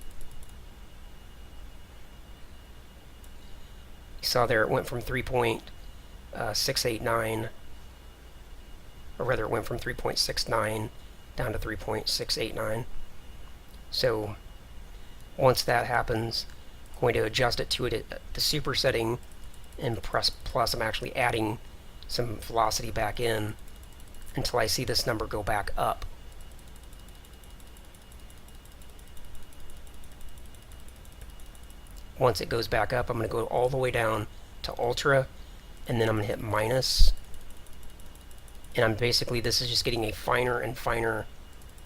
You saw there it went from 3.689, or rather it went from 3.69 down to 3.689. So once that happens, I'm going to adjust it to the super setting and press plus. I'm actually adding some velocity back in until I see this number go back up. Once it goes back up, I'm going to go all the way down to ultra, and then I'm going to hit minus. And I'm basically, this is just getting a finer and finer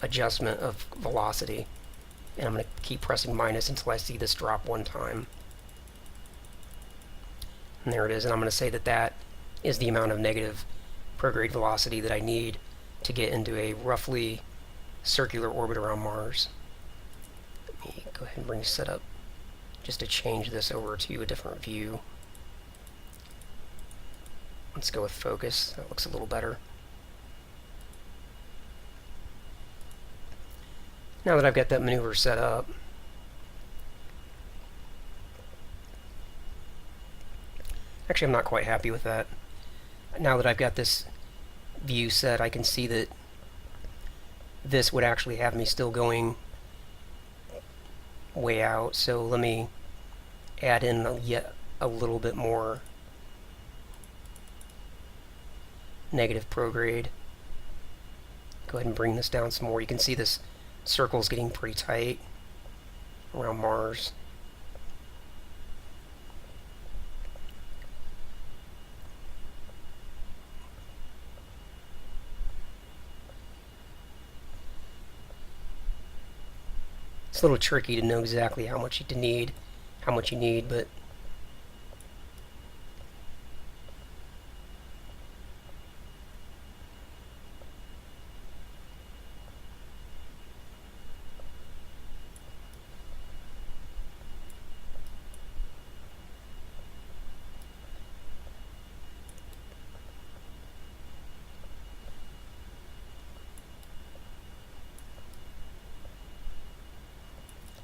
adjustment of velocity. And I'm going to keep pressing minus until I see this drop one time. And there it is. And I'm going to say that that is the amount of negative prograde velocity that I need to get into a roughly circular orbit around Mars. Let me go ahead and bring set up just to change this over to a different view. Let's go with focus. That looks a little better. Now that I've got that maneuver set up, actually I'm not quite happy with that. Now that I've got this view set, I can see that this would actually have me still going way out. So let me add in yet a little bit more negative prograde. Go ahead and bring this down some more. You can see this circle's getting pretty tight around Mars. It's a little tricky to know exactly how much you need, but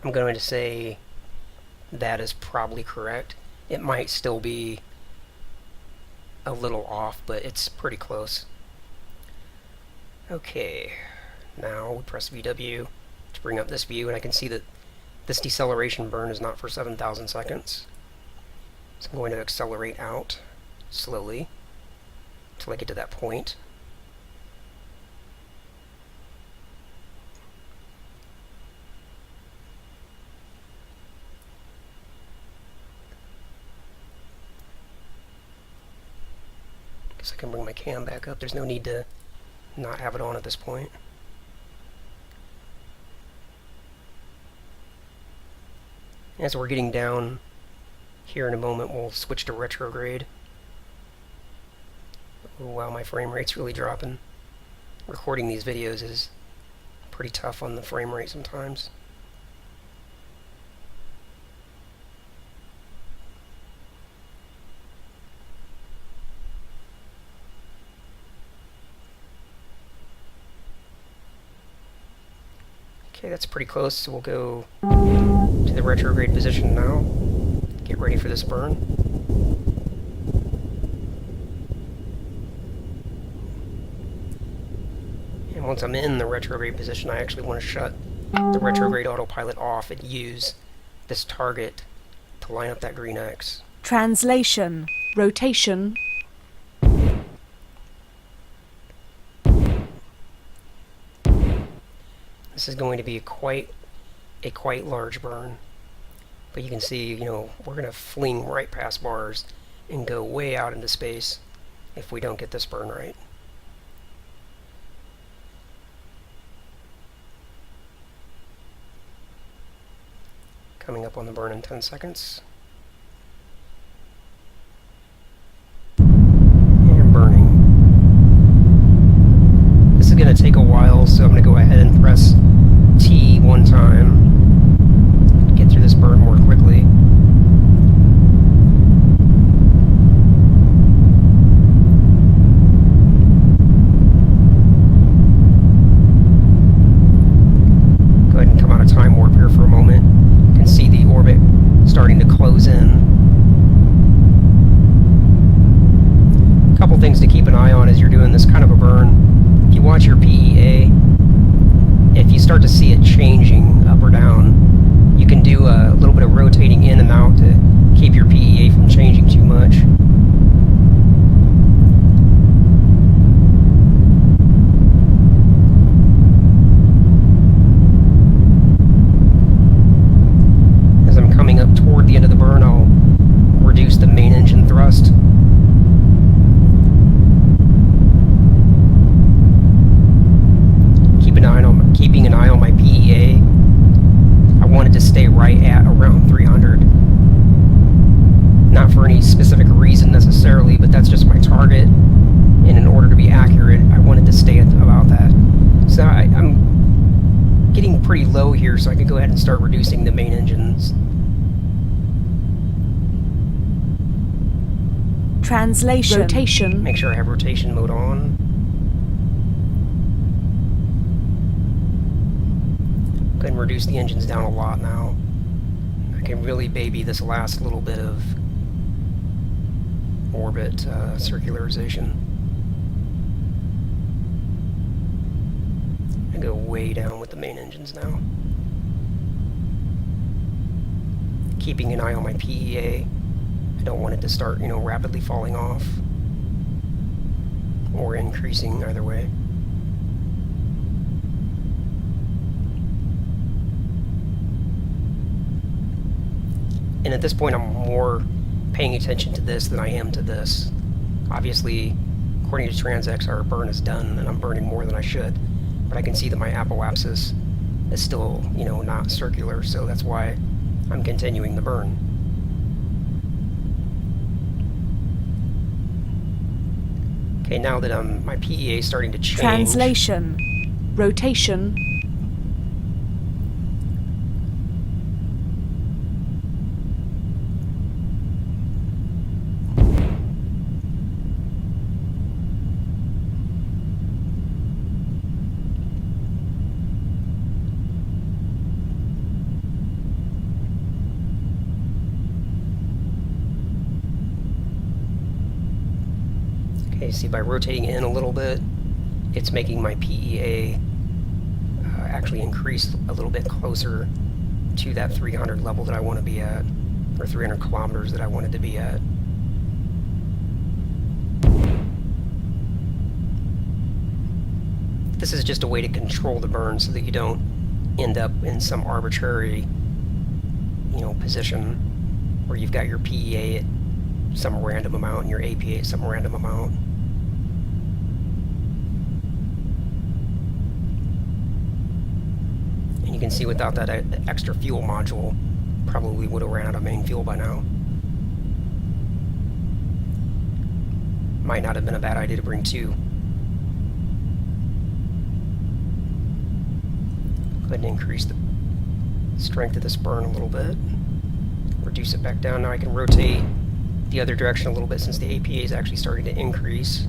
I'm going to say that is probably correct. It might still be a little off, but it's pretty close. Okay, now we press VW to bring up this view, and I can see that this deceleration burn is not for 7,000 seconds. So I'm going to accelerate out slowly until I get to that point. Guess I can bring my cam back up. There's no need to not have it on at this point. As we're getting down here in a moment, we'll switch to retrograde. Oh, wow, my frame rate's really dropping. Recording these videos is pretty tough on the frame rate sometimes. Okay, that's pretty close, so we'll go to the retrograde position now. Get ready for this burn. And once I'm in the retrograde position, I actually want to shut the retrograde autopilot off and use this target to line up that green X. Translation. Rotation. This is going to be a quite large burn, but you can see, we're going to fling right past bars and go way out into space if we don't get this burn right. Coming up on the burn in 10 seconds. And burning. This is going to take a while, so I'm going to go ahead and press T one time to get through this burn more quickly. Go ahead and come out of time warp here for a moment. You can see the orbit starting to close in. A couple things to keep an eye on as you're doing this kind of a burn. If you watch your PEA, if you start to see it changing up or down, you can do a little bit of rotating in and out to keep your PEA from changing too much. As I'm coming up toward the end of the burn, I'll reduce the main engine thrust. Keeping an eye on my PEA. I want it to stay right at around 300. Not for any specific reason necessarily, but that's just my target. And in order to be accurate, I want it to stay at about that. So I'm getting pretty low here, so I can go ahead and start reducing the main engines. Translation. Rotation. Make sure I have rotation mode on. Go ahead and reduce the engines down a lot now. I can really baby this last little bit of orbit circularization. I go way down with the main engines now. Keeping an eye on my PEA. I don't want it to start, rapidly falling off or increasing either way. And at this point, I'm more paying attention to this than I am to this. Obviously, according to TransX, our burn is done, and I'm burning more than I should. But I can see that my apoapsis is still, you know, not circular, so that's why I'm continuing the burn. Okay, now that my PEA is starting to change. Translation. Rotation. Okay, see, by rotating in a little bit, it's making my PEA actually increase a little bit closer to that 300 level that I want to be at, or 300 kilometers that I wanted to be at. This is just a way to control the burn so that you don't end up in some arbitrary, you know, position where you've got your PEA at some random amount and your APA at some random amount. And you can see without that extra fuel module, probably would have ran out of main fuel by now. Might not have been a bad idea to bring two. Go ahead and increase the strength of this burn a little bit. Reduce it back down. Now I can rotate the other direction a little bit since the APA is actually starting to increase.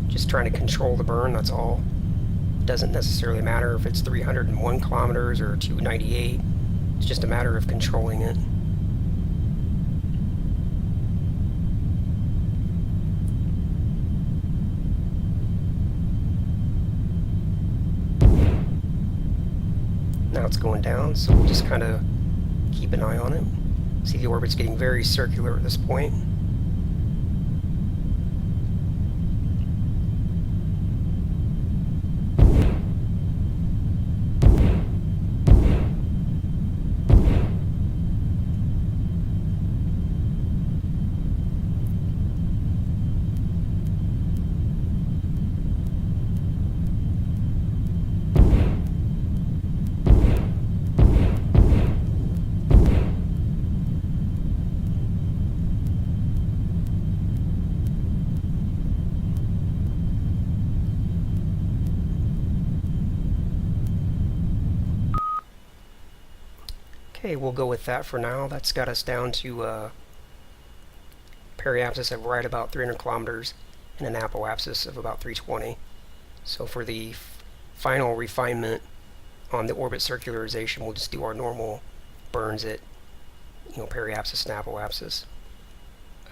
Just trying to control the burn, that's all. It doesn't necessarily matter if it's 301 kilometers or 298. It's just a matter of controlling it. Now it's going down, so we'll just kind of keep an eye on it. See, the orbit's getting very circular at this point. Okay, we'll go with that for now. That's got us down to periapsis of right about 300 kilometers and an apoapsis of about 320. So for the final refinement on the orbit circularization, we'll just do our normal burns at, you know, periapsis and apoapsis.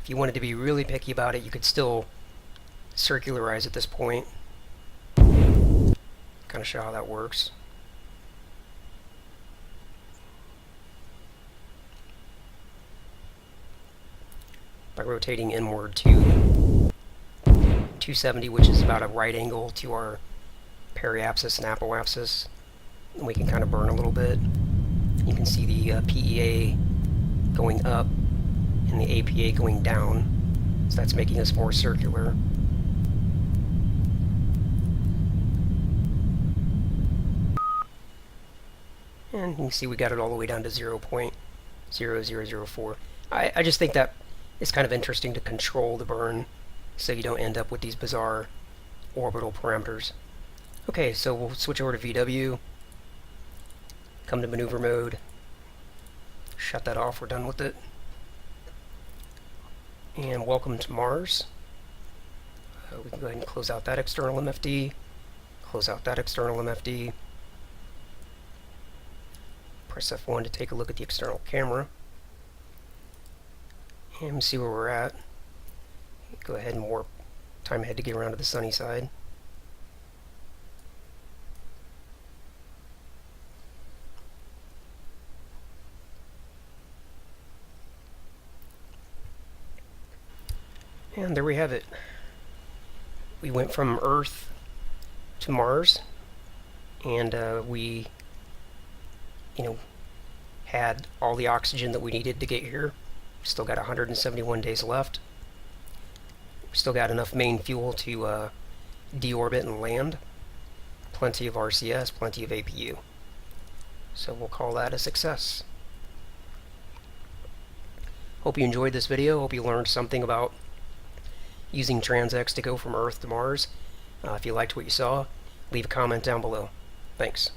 If you wanted to be really picky about it, you could still circularize at this point. Kind of show how that works. By rotating inward to 270, which is about a right angle to our periapsis and apoapsis, and we can kind of burn a little bit. You can see the PEA going up and the APA going down, so that's making us more circular. And you can see we got it all the way down to 0.0004. I just think that it's kind of interesting to control the burn so you don't end up with these bizarre orbital parameters. Okay, so we'll switch over to VW, come to maneuver mode, shut that off, we're done with it. And welcome to Mars. We can go ahead and close out that external MFD, close out that external MFD, press F1 to take a look at the external camera. And see where we're at. Go ahead and warp time ahead to get around to the sunny side. And there we have it. We went from Earth to Mars, and we, you know, had all the oxygen that we needed to get here. Still got 171 days left. Still got enough main fuel to deorbit and land. plenty of RCS, plenty of APU. So we'll call that a success. Hope you enjoyed this video. Hope you learned something about using TransX to go from Earth to Mars. If you liked what you saw, leave a comment down below. Thanks.